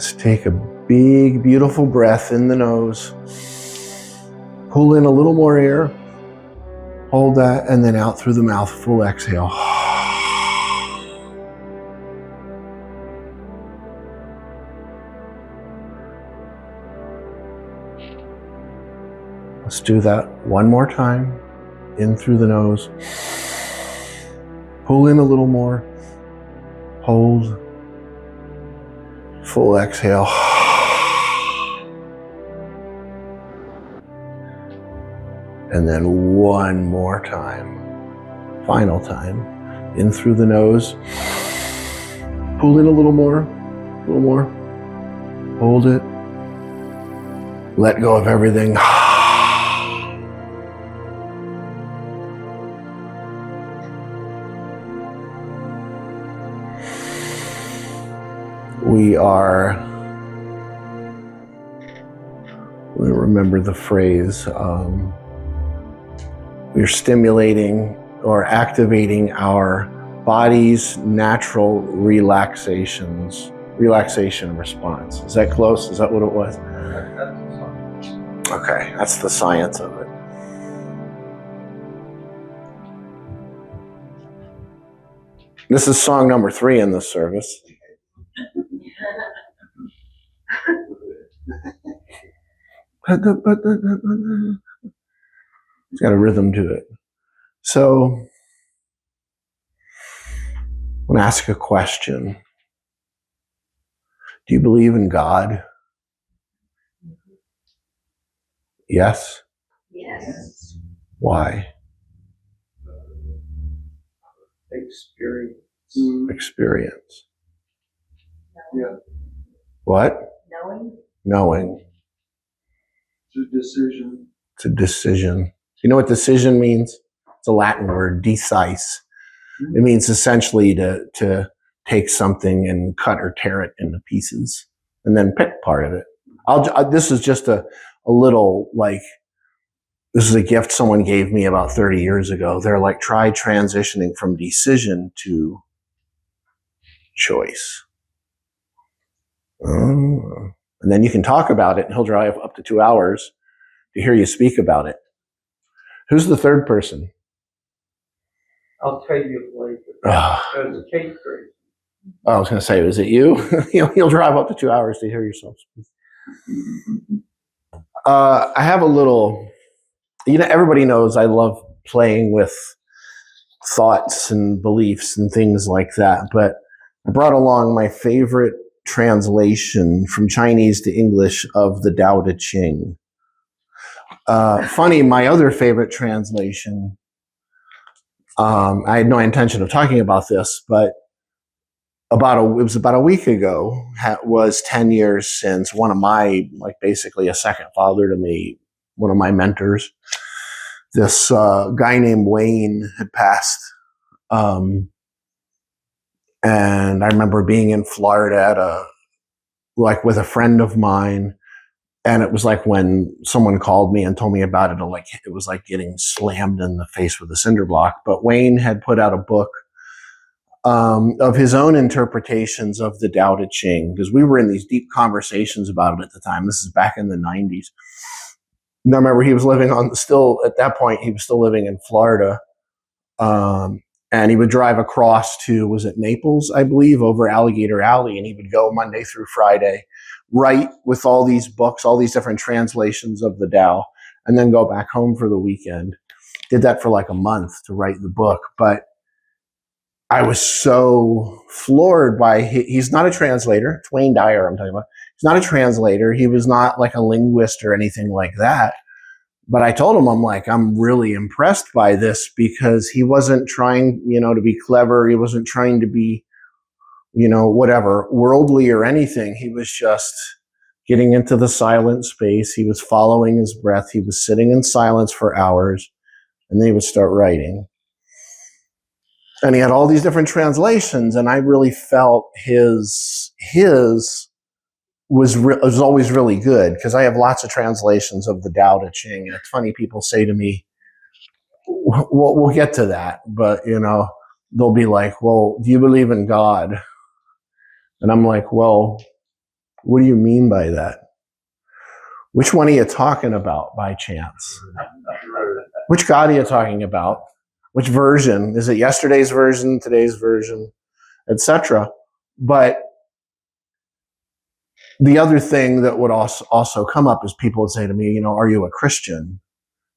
Let's take a big, beautiful breath in the nose. Pull in a little more air. Hold that, and then out through the mouth, full exhale. Let's do that one more time. In through the nose. Pull in a little more. Hold. Full exhale. And then one more time. Final time. In through the nose. Pull in a little more. A little more. Hold it. Let go of everything. We remember the phrase, we're stimulating or activating our body's natural relaxation response. Is that close? Is that what it was? Okay, that's the science of it. This is song number 3 in this service. It's got a rhythm to it. So, I want to ask a question. Do you believe in God? Yes? Yes. Why? Experience. Yeah. What? Knowing. It's a decision. You know what decision means? It's a Latin word, decise. It means essentially to take something and cut or tear it into pieces and then pick part of it. This is just a little, like, this is a gift someone gave me about 30 years ago. They're like, try transitioning from decision to choice. And then you can talk about it, and he'll drive up to 2 hours to hear you speak about it. Who's the third person? I'll tell you later. There's a cake break. I was going to say, is it you? He'll drive up to 2 hours to hear yourself speak. I have a little, everybody knows I love playing with thoughts and beliefs and things like that, but I brought along my favorite translation from Chinese to English of the Tao Te Ching. Funny, my other favorite translation, I had no intention of talking about this, but it was about a week ago, was 10 years since one of my, like, basically a second father to me, one of my mentors, this guy named Wayne had passed. And I remember being in Florida with a friend of mine. And it was like when someone called me and told me about it, it was like getting slammed in the face with a cinder block. But Wayne had put out a book of his own interpretations of the Tao Te Ching, because we were in these deep conversations about it at the time. This is back in the 90s. And I remember he was living at that point, he was still living in Florida. And he would drive across to, was it Naples, I believe, over Alligator Alley. And he would go Monday through Friday, write with all these books, all these different translations of the Tao, and then go back home for the weekend. Did that for like a month to write the book. But I was so floored by, he's not a translator. It's Wayne Dyer I'm talking about. He's not a translator. He was not like a linguist or anything like that. But I told him, I'm really impressed by this, because he wasn't trying, to be clever. He wasn't trying to be, whatever, worldly or anything. He was just getting into the silent space. He was following his breath. He was sitting in silence for hours, and then he would start writing. And he had all these different translations, and I really felt his was always really good, because I have lots of translations of the Tao Te Ching. And it's funny, people say to me, we'll get to that, but they'll be like, well, do you believe in God? And I'm like, well, What do you mean by that? Which one are you talking about by chance? Which God are you talking about? Which version? Is it yesterday's version, today's version, etc.? But the other thing that would also come up is people would say to me, are you a Christian?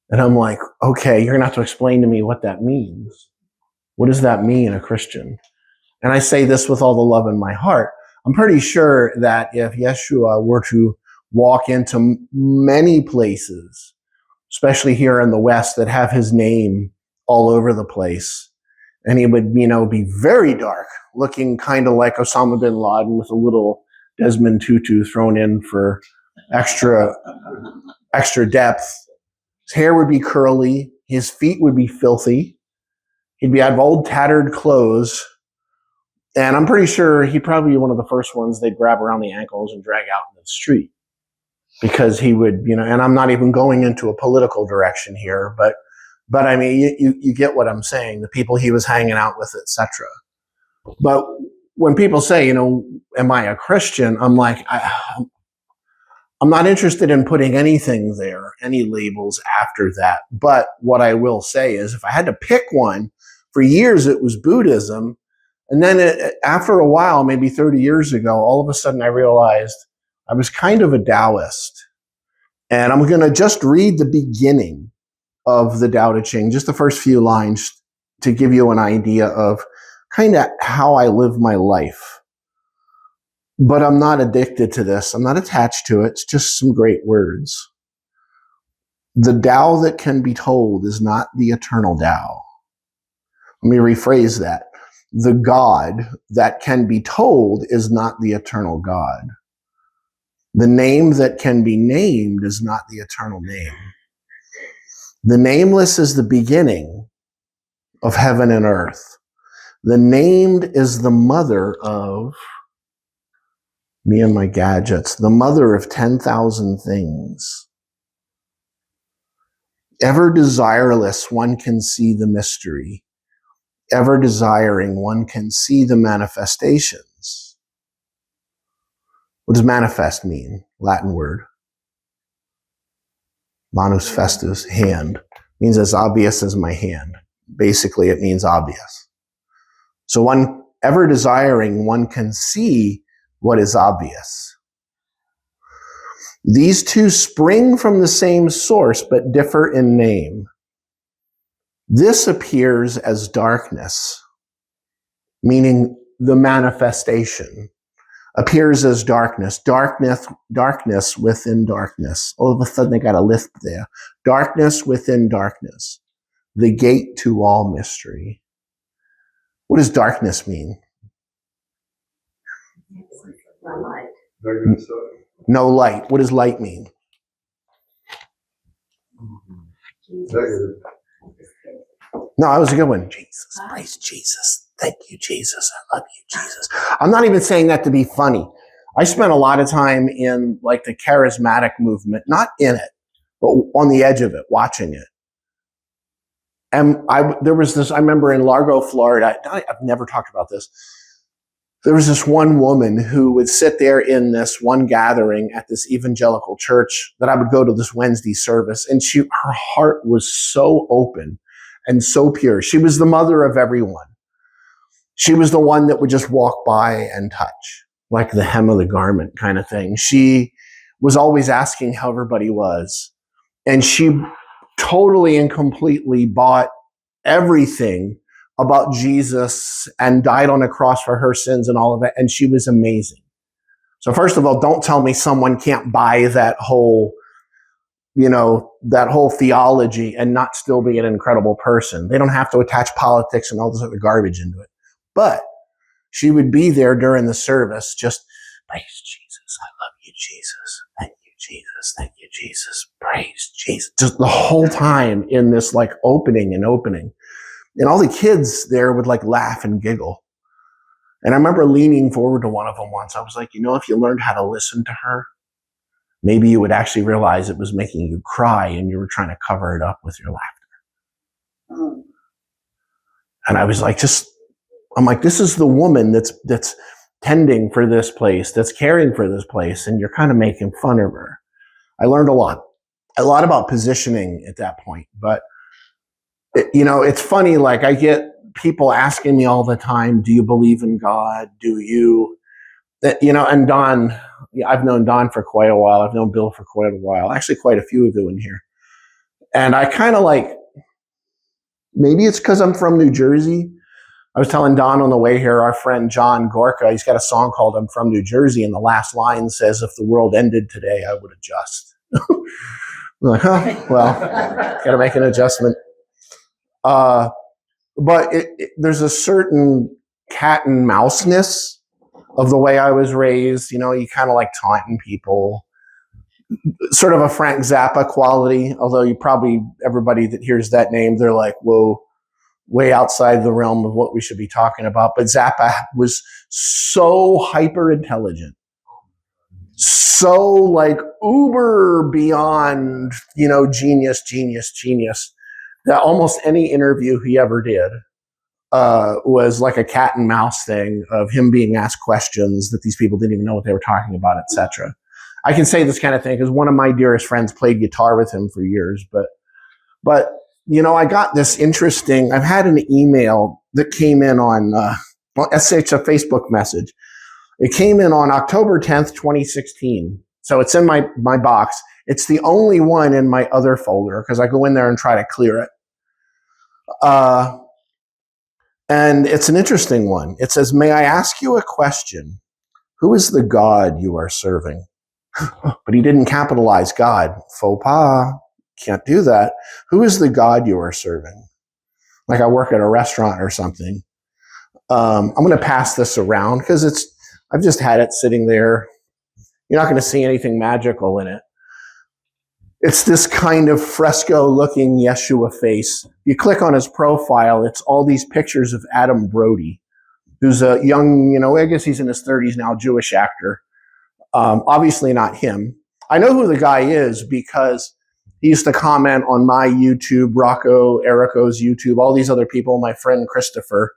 And I'm like, okay, you're going to have to explain to me what that means. What does that mean, a Christian? And I say this with all the love in my heart. I'm pretty sure that if Yeshua were to walk into many places, especially here in the West, that have his name all over the place, and he would, be very dark, looking kind of like Osama bin Laden with a little Desmond Tutu thrown in for extra depth. His hair would be curly. His feet would be filthy. He'd be out of old tattered clothes. And I'm pretty sure he'd probably be one of the first ones they'd grab around the ankles and drag out in the street. Because he would, and I'm not even going into a political direction here, but I mean, you get what I'm saying, the people he was hanging out with, etc. But when people say, am I a Christian? I'm like, I'm not interested in putting anything there, any labels after that. But what I will say is if I had to pick one, for years it was Buddhism. And then after a while, maybe 30 years ago, all of a sudden I realized I was kind of a Taoist. And I'm going to just read the beginning of the Tao Te Ching, just the first few lines to give you an idea of kind of how I live my life. But I'm not addicted to this. I'm not attached to it. It's just some great words. The Tao that can be told is not the eternal Tao. Let me rephrase that. The God that can be told is not the eternal God. The name that can be named is not the eternal name. The nameless is the beginning of heaven and earth. The named is the mother of me and my gadgets, the mother of 10,000 things. Ever desireless, one can see the mystery. Ever desiring, one can see the manifestations. What does manifest mean? Latin word. Manus festus, hand. Means as obvious as my hand. Basically, it means obvious. So one ever desiring, one can see what is obvious. These two spring from the same source, but differ in name. This appears as darkness, meaning the manifestation appears as darkness, darkness within darkness. All of a sudden they got a lisp there. Darkness within darkness, the gate to all mystery. What does darkness mean? No light. No light. What does light mean? Jesus. No, that was a good one. Jesus, praise Jesus. Thank you, Jesus. I love you, Jesus. I'm not even saying that to be funny. I spent a lot of time in like the charismatic movement, not in it, but on the edge of it, watching it. And there was this, I remember in Largo, Florida, I've never talked about this. There was this one woman who would sit there in this one gathering at this evangelical church that I would go to this Wednesday service. And her heart was so open and so pure. She was the mother of everyone. She was the one that would just walk by and touch, like the hem of the garment kind of thing. She was always asking how everybody was. And she totally and completely bought everything about Jesus and died on a cross for her sins and all of it. And she was amazing. So first of all, don't tell me someone can't buy that whole theology and not still be an incredible person. They don't have to attach politics and all this other garbage into it. But she would be there during the service, just praise Jesus. I love you, Jesus. Thank you, Jesus. Thank you, Jesus. Praise Jesus. Just the whole time in this like opening. And all the kids there would like laugh and giggle. And I remember leaning forward to one of them once. I was like, if you learned how to listen to her, maybe you would actually realize it was making you cry and you were trying to cover it up with your laughter. And I was like, I'm like, this is the woman that's tending for this place, that's caring for this place, and you're kind of making fun of her. I learned a lot about positioning at that point. But, it's funny, like I get people asking me all the time, do you believe in God? Do you, and Don, I've known Don for quite a while. I've known Bill for quite a while, actually quite a few of you in here. And I kind of like, maybe it's because I'm from New Jersey. I was telling Don on the way here, our friend John Gorka, he's got a song called I'm From New Jersey, and the last line says, if the world ended today, I would adjust. I'm like, well, got to make an adjustment. But there's a certain cat and mouse-ness of the way I was raised. You kind of like taunting people. Sort of a Frank Zappa quality, although everybody that hears that name, they're like, whoa, way outside the realm of what we should be talking about. But Zappa was so hyper intelligent, so like uber beyond, genius, that almost any interview he ever did was like a cat and mouse thing of him being asked questions that these people didn't even know what they were talking about, etc. I can say this kind of thing because one of my dearest friends played guitar with him for years, but I got this interesting, I've had an email that came in on, it's a Facebook message. It came in on October 10th, 2016. So it's in my box. It's the only one in my other folder because I go in there and try to clear it. And it's an interesting one. It says, may I ask you a question? Who is the God you are serving? But he didn't capitalize God. Faux pas. Can't do that. Who is the God you are serving? Like I work at a restaurant or something. I'm going to pass this around because I've just had it sitting there. You're not going to see anything magical in it. It's this kind of fresco looking Yeshua face. You click on his profile, it's all these pictures of Adam Brody, who's a young, I guess he's in his 30s now, Jewish actor. Obviously not him. I know who the guy is because he used to comment on my YouTube, Rocco, Erico's YouTube, all these other people, my friend Christopher.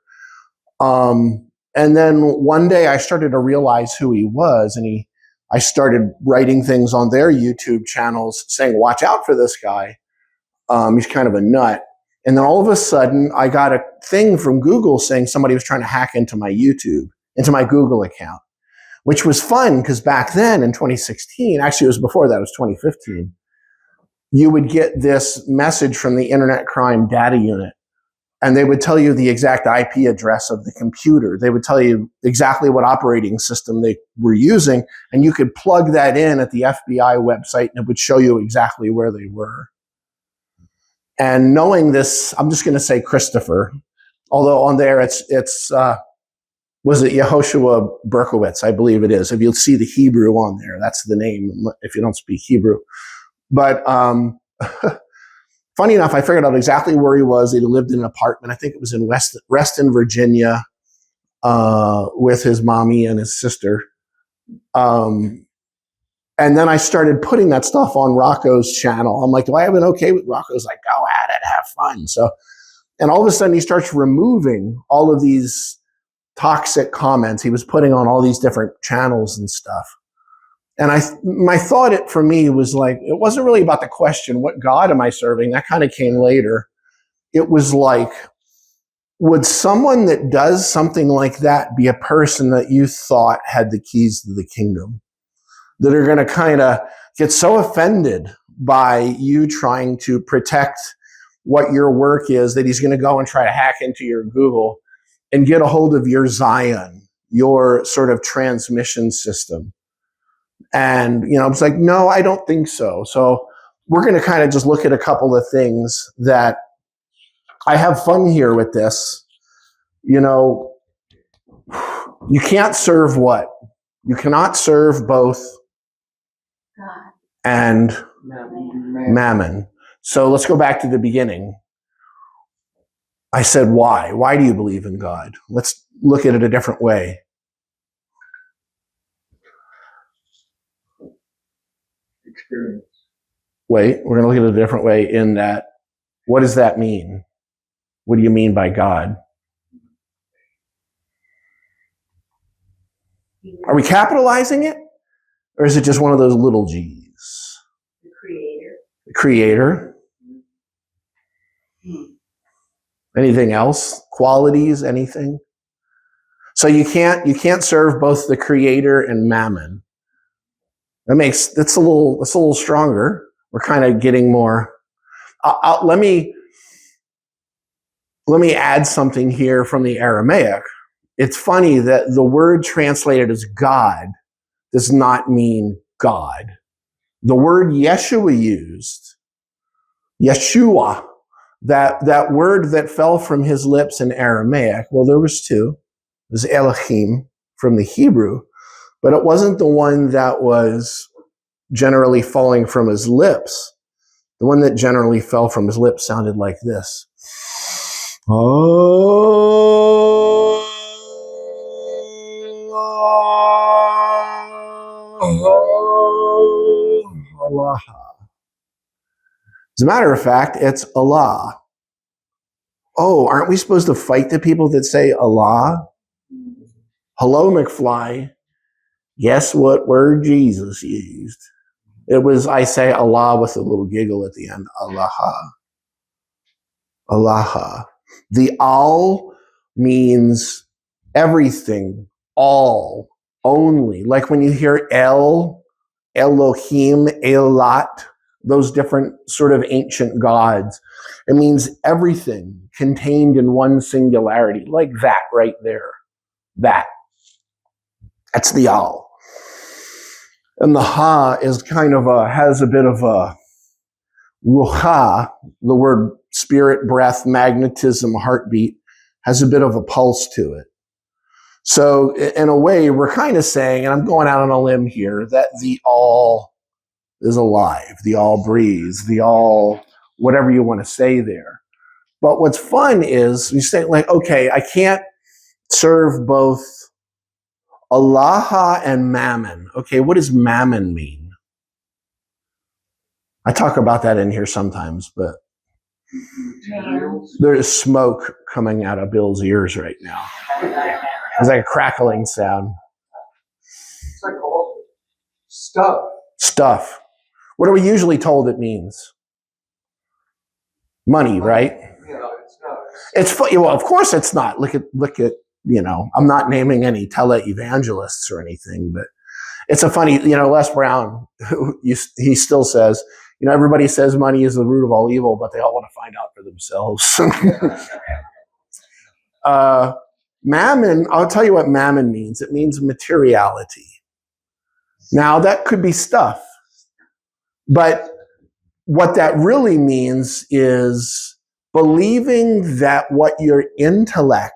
And then one day I started to realize who he was, and I started writing things on their YouTube channels saying, watch out for this guy. He's kind of a nut. And then all of a sudden I got a thing from Google saying somebody was trying to hack into my Google account, which was fun because back then in 2016, actually it was before that, it was 2015, you would get this message from the Internet Crime Data Unit. And they would tell you the exact IP address of the computer. They would tell you exactly what operating system they were using. And you could plug that in at the FBI website and it would show you exactly where they were. And knowing this, I'm just going to say Christopher, although on there was it Yehoshua Berkowitz? I believe it is. If you'll see the Hebrew on there, that's the name if you don't speak Hebrew. But funny enough, I figured out exactly where he was. He lived in an apartment. I think it was in Reston, Virginia, with his mommy and his sister. And then I started putting that stuff on Rocco's channel. I'm like, do I have an okay with Rocco's? Like, go at it, have fun. So, and all of a sudden he starts removing all of these toxic comments he was putting on all these different channels and stuff. And my thought for me was like, it wasn't really about the question, what God am I serving? That kind of came later. It was like, would someone that does something like that be a person that you thought had the keys to the kingdom? That are going to kind of get so offended by you trying to protect what your work is that he's going to go and try to hack into your Google and get a hold of your Zion, your sort of transmission system. And, it's like, no, I don't think so. So we're going to kind of just look at a couple of things that I have fun here with this. You can't serve what? You cannot serve both God. and mammon. So let's go back to the beginning. I said, why? Why do you believe in God? Let's look at it a different way. Experience. Wait, we're going to look at it a different way in that, what does that mean? What do you mean by God? Are we capitalizing it? Or is it just one of those little G's? The creator. The creator. Anything else? Qualities, anything? So you can't serve both the creator and mammon. That's a little stronger. We're kind of getting more. Let me add something here from the Aramaic. It's funny that the word translated as God does not mean God. The word Yeshua used, Yeshua, that word that fell from his lips in Aramaic, well, there was two. It was Elohim from the Hebrew, but it wasn't the one that was generally falling from his lips. The one that generally fell from his lips sounded like this. Oh, Allah. As a matter of fact, it's Allah. Oh, aren't we supposed to fight the people that say Allah? Hello, McFly. Guess what word Jesus used? It was, I say Allah with a little giggle at the end. Allah. Allah. The al means everything, all, only. Like when you hear El, Elohim, Elat, those different sort of ancient gods, it means everything contained in one singularity, like that right there. That's the al. And the ha is kind of has a bit of a ruha, the word spirit, breath, magnetism, heartbeat, has a bit of a pulse to it. So in a way, we're kind of saying, and I'm going out on a limb here, that the all is alive, the all breathes, the all, whatever you want to say there. But what's fun is you say, like, okay, I can't serve both Allah and mammon. Okay, what does mammon mean? I talk about that in here sometimes, but there's smoke coming out of Bill's ears right now. It's like a crackling sound. It's like all stuff. Stuff. What are we usually told it means? Money, right? No, it's not. It's well, of course it's not. Look at, I'm not naming any tele-evangelists or anything, but it's a funny, Les Brown, he still says, everybody says money is the root of all evil, but they all want to find out for themselves. Mammon, I'll tell you what mammon means. It means materiality. Now, that could be stuff, but what that really means is believing that what your intellect,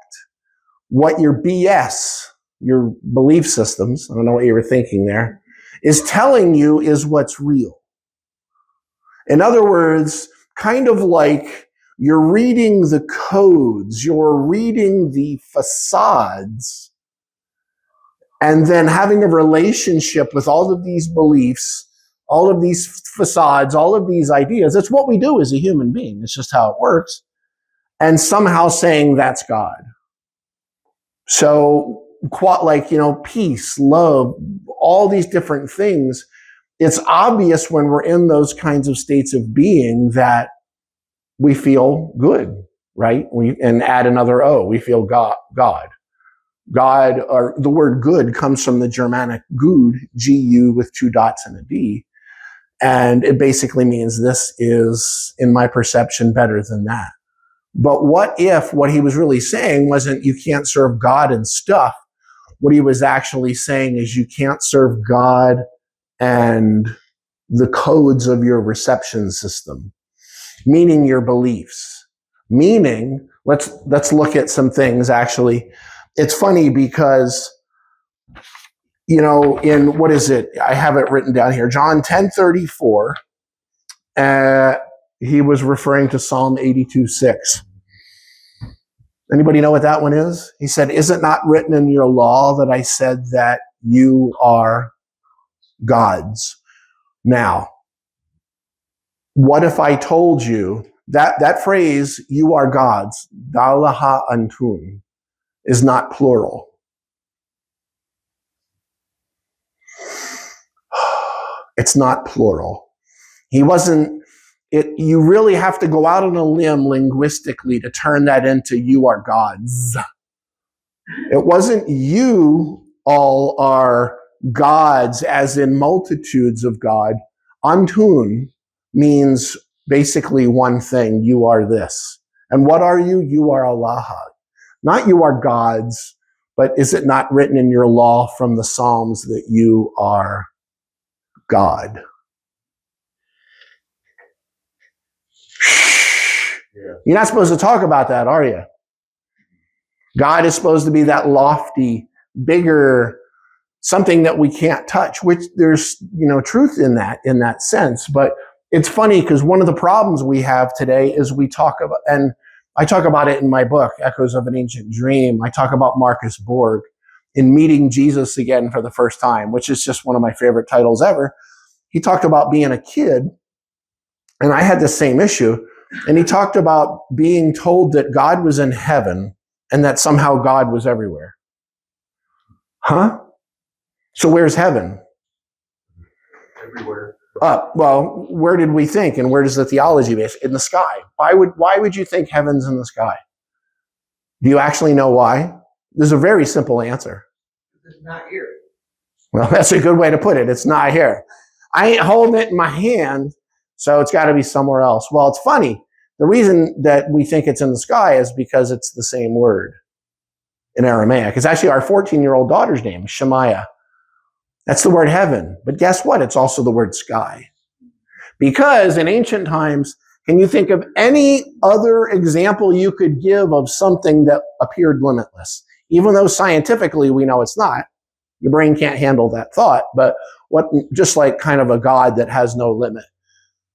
what your BS, your belief systems, I don't know what you were thinking there, is telling you is what's real. In other words, kind of like you're reading the codes, you're reading the facades, and then having a relationship with all of these beliefs, all of these facades, all of these ideas. It's what we do as a human being. It's just how it works. And somehow saying that's God. So, peace, love, all these different things, it's obvious when we're in those kinds of states of being that we feel good, right? And add another O, we feel God. God, or the word good comes from the Germanic Gud, G-U with two dots and a D. And it basically means this is, in my perception, better than that. But what if what he was really saying wasn't you can't serve God and stuff? What he was actually saying is you can't serve God and the codes of your reception system, meaning your beliefs. Meaning, let's look at some things actually. It's funny because, in what is it? I have it written down here. John 10:34, he was referring to Psalm 82:6. Anybody know what that one is? He said, is it not written in your law that I said that you are gods? Now, what if I told you that phrase, you are gods, dalaha antun, is not plural. It's not plural. He wasn't, you really have to go out on a limb linguistically to turn that into you are gods. It wasn't you all are gods as in multitudes of God. Antun means basically one thing, you are this. And what are you? You are Allah. Not you are gods, but is it not written in your law from the Psalms that you are God? Yeah. You're not supposed to talk about that, are you? God is supposed to be that lofty, bigger, something that we can't touch, which there's, truth in that sense. But it's funny because one of the problems we have today is we talk about, and I talk about it in my book, Echoes of an Ancient Dream. I talk about Marcus Borg in meeting Jesus again for the first time, which is just one of my favorite titles ever. He talked about being a kid, and I had the same issue. And he talked about being told that God was in heaven and that somehow God was everywhere. Huh? So where's heaven? Everywhere. Well, where did we think, and where does the theology base? In the sky. Why would you think heaven's in the sky? Do you actually know why? There's a very simple answer. It's not here. Well, that's a good way to put it. It's not here. I ain't holding it in my hand, so it's got to be somewhere else. Well, it's funny. The reason that we think it's in the sky is because it's the same word in Aramaic. It's actually our 14-year-old daughter's name, Shemaiah. That's the word heaven. But guess what? It's also the word sky. Because in ancient times, can you think of any other example you could give of something that appeared limitless? Even though scientifically we know it's not. Your brain can't handle that thought, but just like kind of a God that has no limit.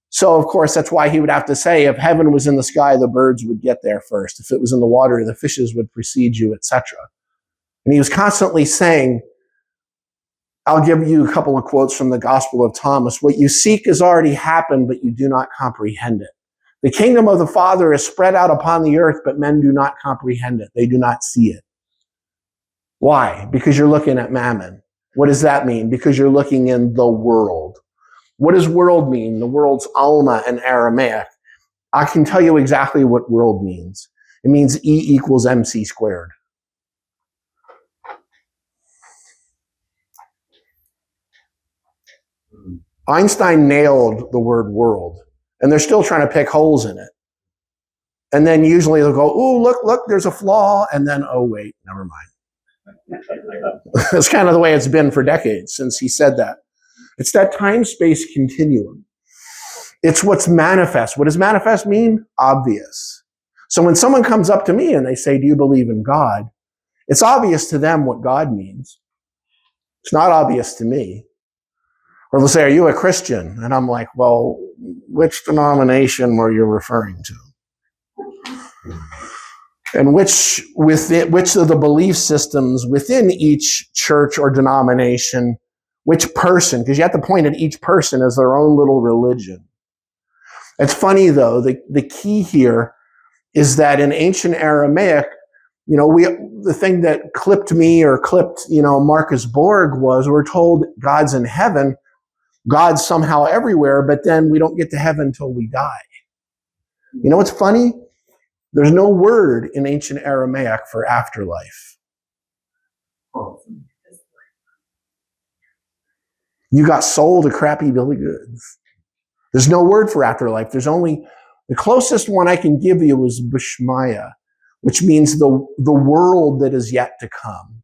So, of course, that's why he would have to say, if heaven was in the sky, the birds would get there first. If it was in the water, the fishes would precede you, etc. And he was constantly saying, I'll give you a couple of quotes from the Gospel of Thomas. What you seek has already happened, but you do not comprehend it. The kingdom of the Father is spread out upon the earth, but men do not comprehend it. They do not see it. Why? Because you're looking at mammon. What does that mean? Because you're looking in the world. What does world mean? The world's Alma in Aramaic. I can tell you exactly what world means. It means E equals MC squared. Einstein nailed the word world, and they're still trying to pick holes in it. And then usually they'll go, oh, look, there's a flaw. And then, oh, wait, never mind. That's kind of the way it's been for decades since he said that. It's that time-space continuum. It's what's manifest. What does manifest mean? Obvious. So when someone comes up to me and they say, do you believe in God? It's obvious to them what God means. It's not obvious to me. Or they'll say, are you a Christian? And I'm like, well, which denomination were you referring to? And which of the belief systems within each church or denomination, which person, because you have to point at each person as their own little religion. It's funny, though, the key here is that in ancient Aramaic, the thing that clipped me or clipped, Marcus Borg was we're told God's in heaven, God's somehow everywhere, but then we don't get to heaven until we die. You know what's funny? There's no word in ancient Aramaic for afterlife. You got sold a crappy bill of goods. There's no word for afterlife. There's only, the closest one I can give you is Bishmaya, which means the world that is yet to come.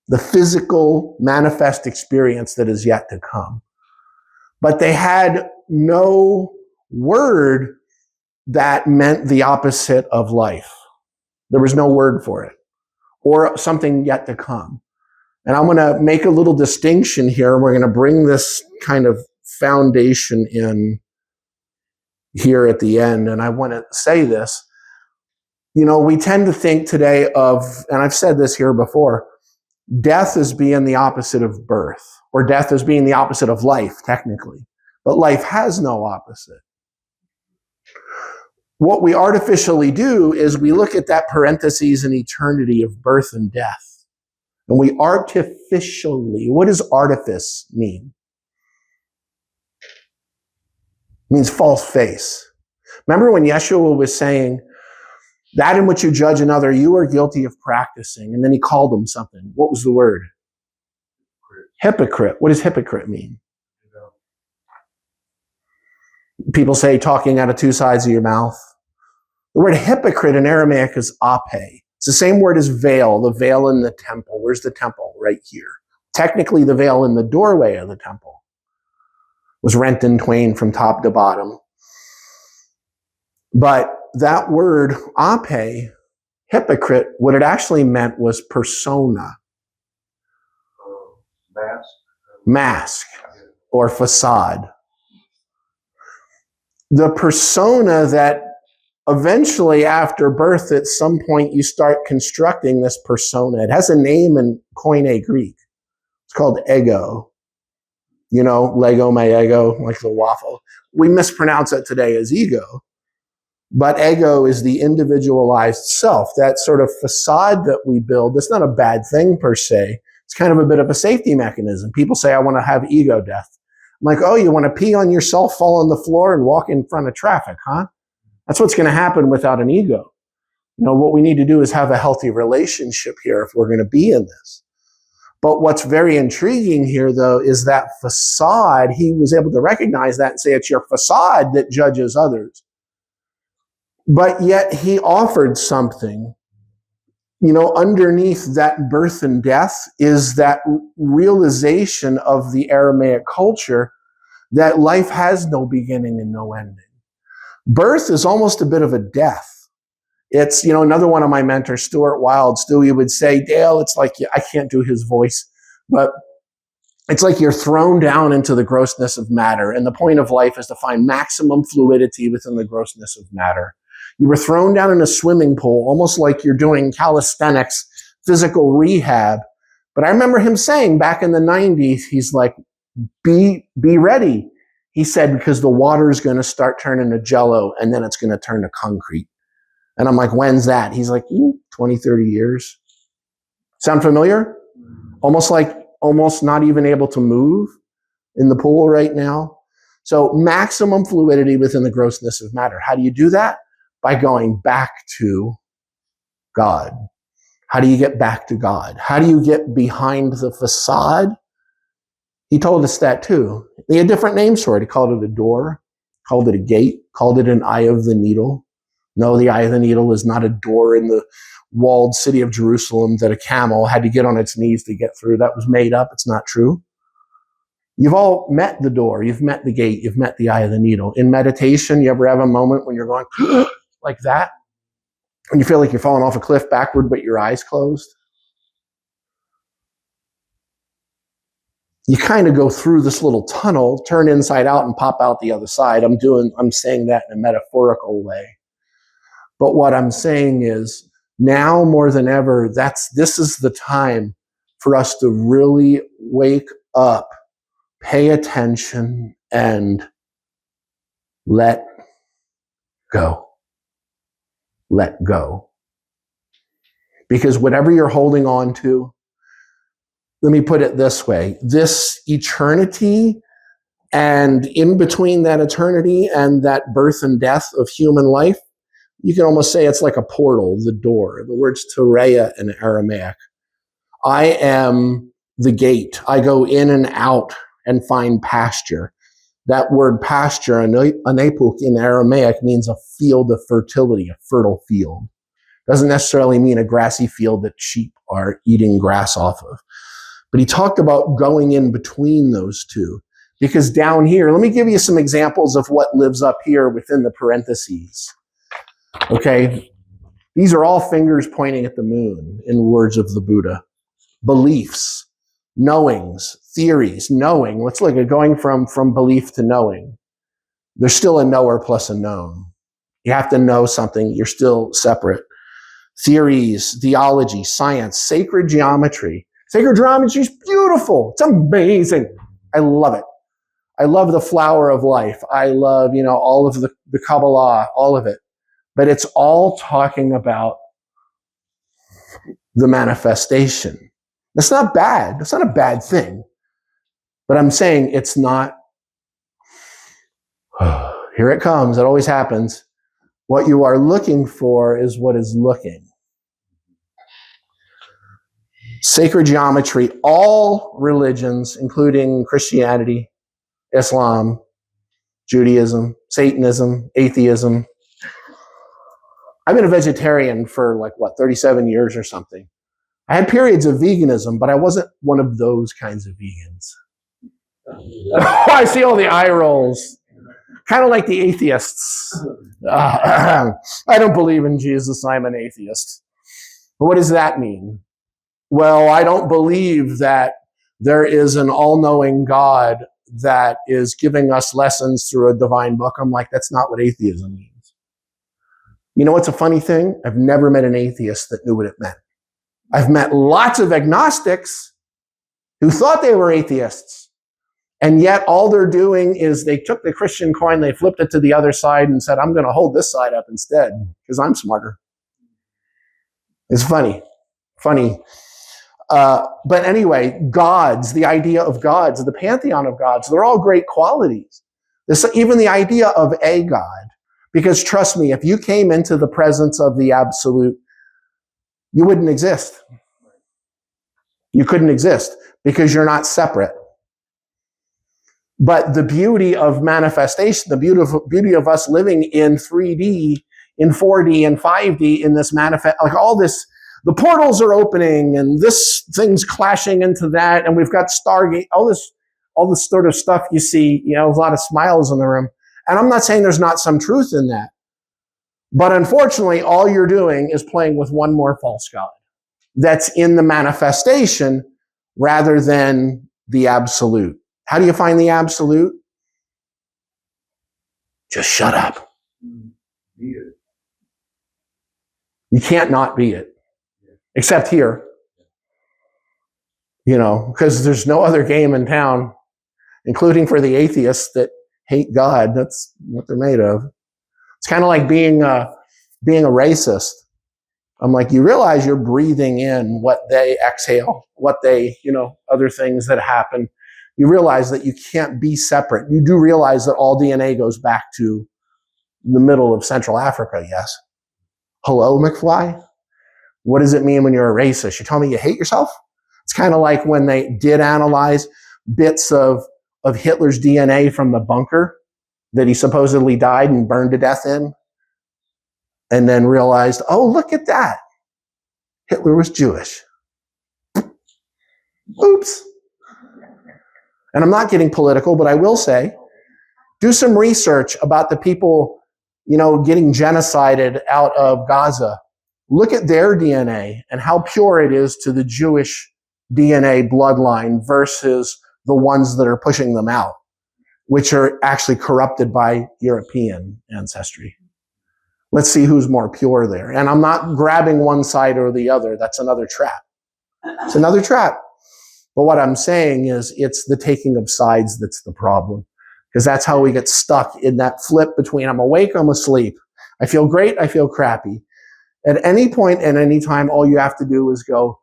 The physical manifest experience that is yet to come. But they had no word that meant the opposite of life. There was no word for it. Or something yet to come. And I'm going to make a little distinction here. We're going to bring this kind of foundation in here at the end. And I want to say this. We tend to think today of, and I've said this here before, death as being the opposite of birth, or death as being the opposite of life, technically. But life has no opposite. What we artificially do is we look at that parentheses in eternity of birth and death. And we artificially, what does artifice mean? It means false face. Remember when Yeshua was saying, that in which you judge another, you are guilty of practicing. And then he called them something. What was the word? Hypocrite. What does hypocrite mean? People say talking out of two sides of your mouth. The word hypocrite in Aramaic is ape. It's the same word as veil, the veil in the temple. Where's the temple? Right here. Technically, the veil in the doorway of the temple was rent in twain from top to bottom. But that word ape, hypocrite, what it actually meant was persona. Mask or facade. The persona that eventually after birth at some point you start constructing this persona. It has a name in Koine Greek. It's called ego. You know, Lego my ego, like the waffle. We mispronounce it today as ego. But ego is the individualized self, that sort of facade that we build. That's not a bad thing per se. It's kind of a bit of a safety mechanism. People say, I want to have ego death. I'm like, oh, you want to pee on yourself, fall on the floor, and walk in front of traffic, huh? That's what's going to happen without an ego. You know, what we need to do is have a healthy relationship here if we're going to be in this. But what's very intriguing here, though, is that facade. He was able to recognize that and say, it's your facade that judges others. But yet he offered something. You know, underneath that birth and death is that realization of the Aramaic culture that life has no beginning and no ending. Birth is almost a bit of a death. It's, you know, another one of my mentors, Stuart Wilde, Stewie would say, Dale, it's like, I can't do his voice, but it's like you're thrown down into the grossness of matter. And the point of life is to find maximum fluidity within the grossness of matter. You were thrown down in a swimming pool, almost like you're doing calisthenics, physical rehab. But I remember him saying back in the 90s, he's like, be ready. He said, because the water is going to start turning to jello and then it's going to turn to concrete. And I'm like, when's that? He's like, 20, 30 years. Sound familiar? Almost not even able to move in the pool right now. So maximum fluidity within the grossness of matter. How do you do that? By going back to God. How do you get back to God? How do you get behind the facade? He told us that too. He had different names for it. He called it a door, called it a gate, called it an eye of the needle. No, the eye of the needle is not a door in the walled city of Jerusalem that a camel had to get on its knees to get through. That was made up. It's not true. You've all met the door. You've met the gate. You've met the eye of the needle. In meditation, you ever have a moment when you're going like that? When you feel like you're falling off a cliff backward, but your eyes closed? You kind of go through this little tunnel, turn inside out and pop out the other side. I'm saying that in a metaphorical way. But what I'm saying is now more than ever, this is the time for us to really wake up, pay attention, and let go. Let go. Because whatever you're holding on to, let me put it this way, this eternity and in between that eternity and that birth and death of human life, you can almost say it's like a portal, the door. The word's tereia in Aramaic. I am the gate. I go in and out and find pasture. That word pasture, anepuk in Aramaic, means a field of fertility, a fertile field. Doesn't necessarily mean a grassy field that sheep are eating grass off of. But he talked about going in between those two. Because down here, let me give you some examples of what lives up here within the parentheses. Okay, these are all fingers pointing at the moon in words of the Buddha. Beliefs, knowings, theories, knowing. Let's look at going from belief to knowing. There's still a knower plus a known. You have to know something. You're still separate. Theories, theology, science, sacred geometry. Sacred geometry is beautiful. It's amazing. I love it. I love the flower of life. I love, all of the Kabbalah, all of it. But it's all talking about the manifestation. That's not bad. That's not a bad thing. But I'm saying it's not Here it comes. It always happens. What you are looking for is what is looking. Sacred geometry, all religions, including Christianity, Islam, Judaism, Satanism, atheism. I've been a vegetarian for 37 years or something. I had periods of veganism, but I wasn't one of those kinds of vegans. I see all the eye rolls. Kind of like the atheists. I don't believe in Jesus. I'm an atheist. But what does that mean? Well, I don't believe that there is an all-knowing God that is giving us lessons through a divine book. I'm like, that's not what atheism means. You know what's a funny thing? I've never met an atheist that knew what it meant. I've met lots of agnostics who thought they were atheists. And yet all they're doing is they took the Christian coin, they flipped it to the other side and said, I'm going to hold this side up instead because I'm smarter. It's funny. But anyway, gods, the idea of gods, the pantheon of gods, they're all great qualities. Even the idea of a God. Because trust me, if you came into the presence of the absolute, you wouldn't exist. You couldn't exist because you're not separate. But the beauty of manifestation, the beauty of us living in 3D, in 4D, and 5D, in this all this, the portals are opening and this thing's clashing into that, and we've got Stargate, all this sort of stuff you see, a lot of smiles in the room. And I'm not saying there's not some truth in that. But unfortunately, all you're doing is playing with one more false god that's in the manifestation rather than the absolute. How do you find the absolute? Just shut up. You can't not be it. Except here. Because there's no other game in town, including for the atheists that hate God. That's what they're made of. It's kind of like being a racist. I'm like, you realize you're breathing in what they exhale, what they, other things that happen. You realize that you can't be separate. You do realize that all DNA goes back to the middle of Central Africa, yes? Hello, McFly? What does it mean when you're a racist? You tell me you hate yourself? It's kind of like when they did analyze bits of Hitler's DNA from the bunker that he supposedly died and burned to death in, and then realized, oh, look at that. Hitler was Jewish. Oops. And I'm not getting political, but I will say, do some research about the people, getting genocided out of Gaza. Look at their DNA and how pure it is to the Jewish DNA bloodline versus the ones that are pushing them out, which are actually corrupted by European ancestry. Let's see who's more pure there. And I'm not grabbing one side or the other. That's another trap. It's another trap. But what I'm saying is it's the taking of sides that's the problem. Because that's how we get stuck in that flip between I'm awake, I'm asleep. I feel great, I feel crappy. At any point and any time, all you have to do is go,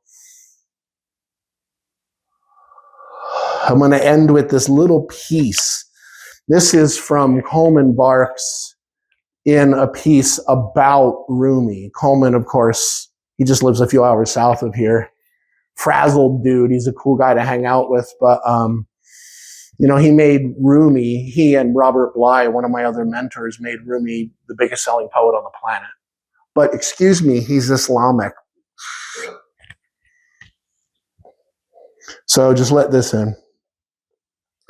I'm going to end with this little piece. This is from Coleman Barks in a piece about Rumi. Coleman, of course, he just lives a few hours south of here. Frazzled dude. He's a cool guy to hang out with. But, he made Rumi, he and Robert Bly, one of my other mentors, made Rumi the biggest selling poet on the planet. But excuse me, he's Islamic. So just let this in.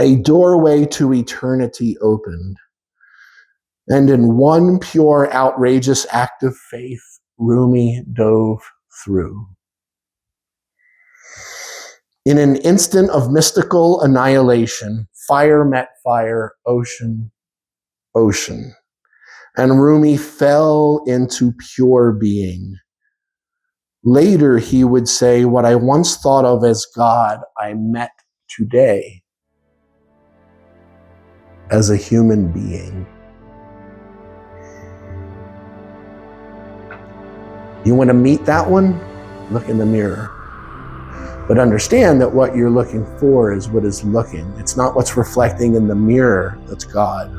A doorway to eternity opened, and in one pure, outrageous act of faith, Rumi dove through. In an instant of mystical annihilation, fire met fire, ocean, ocean. And Rumi fell into pure being. Later, he would say, what I once thought of as God, I met today as a human being. You want to meet that one? Look in the mirror. But understand that what you're looking for is what is looking. It's not what's reflecting in the mirror that's God.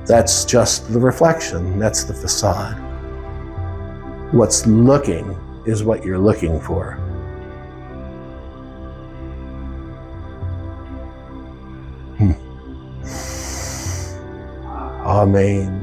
That's just the reflection. That's the facade. What's looking is what you're looking for. Amen.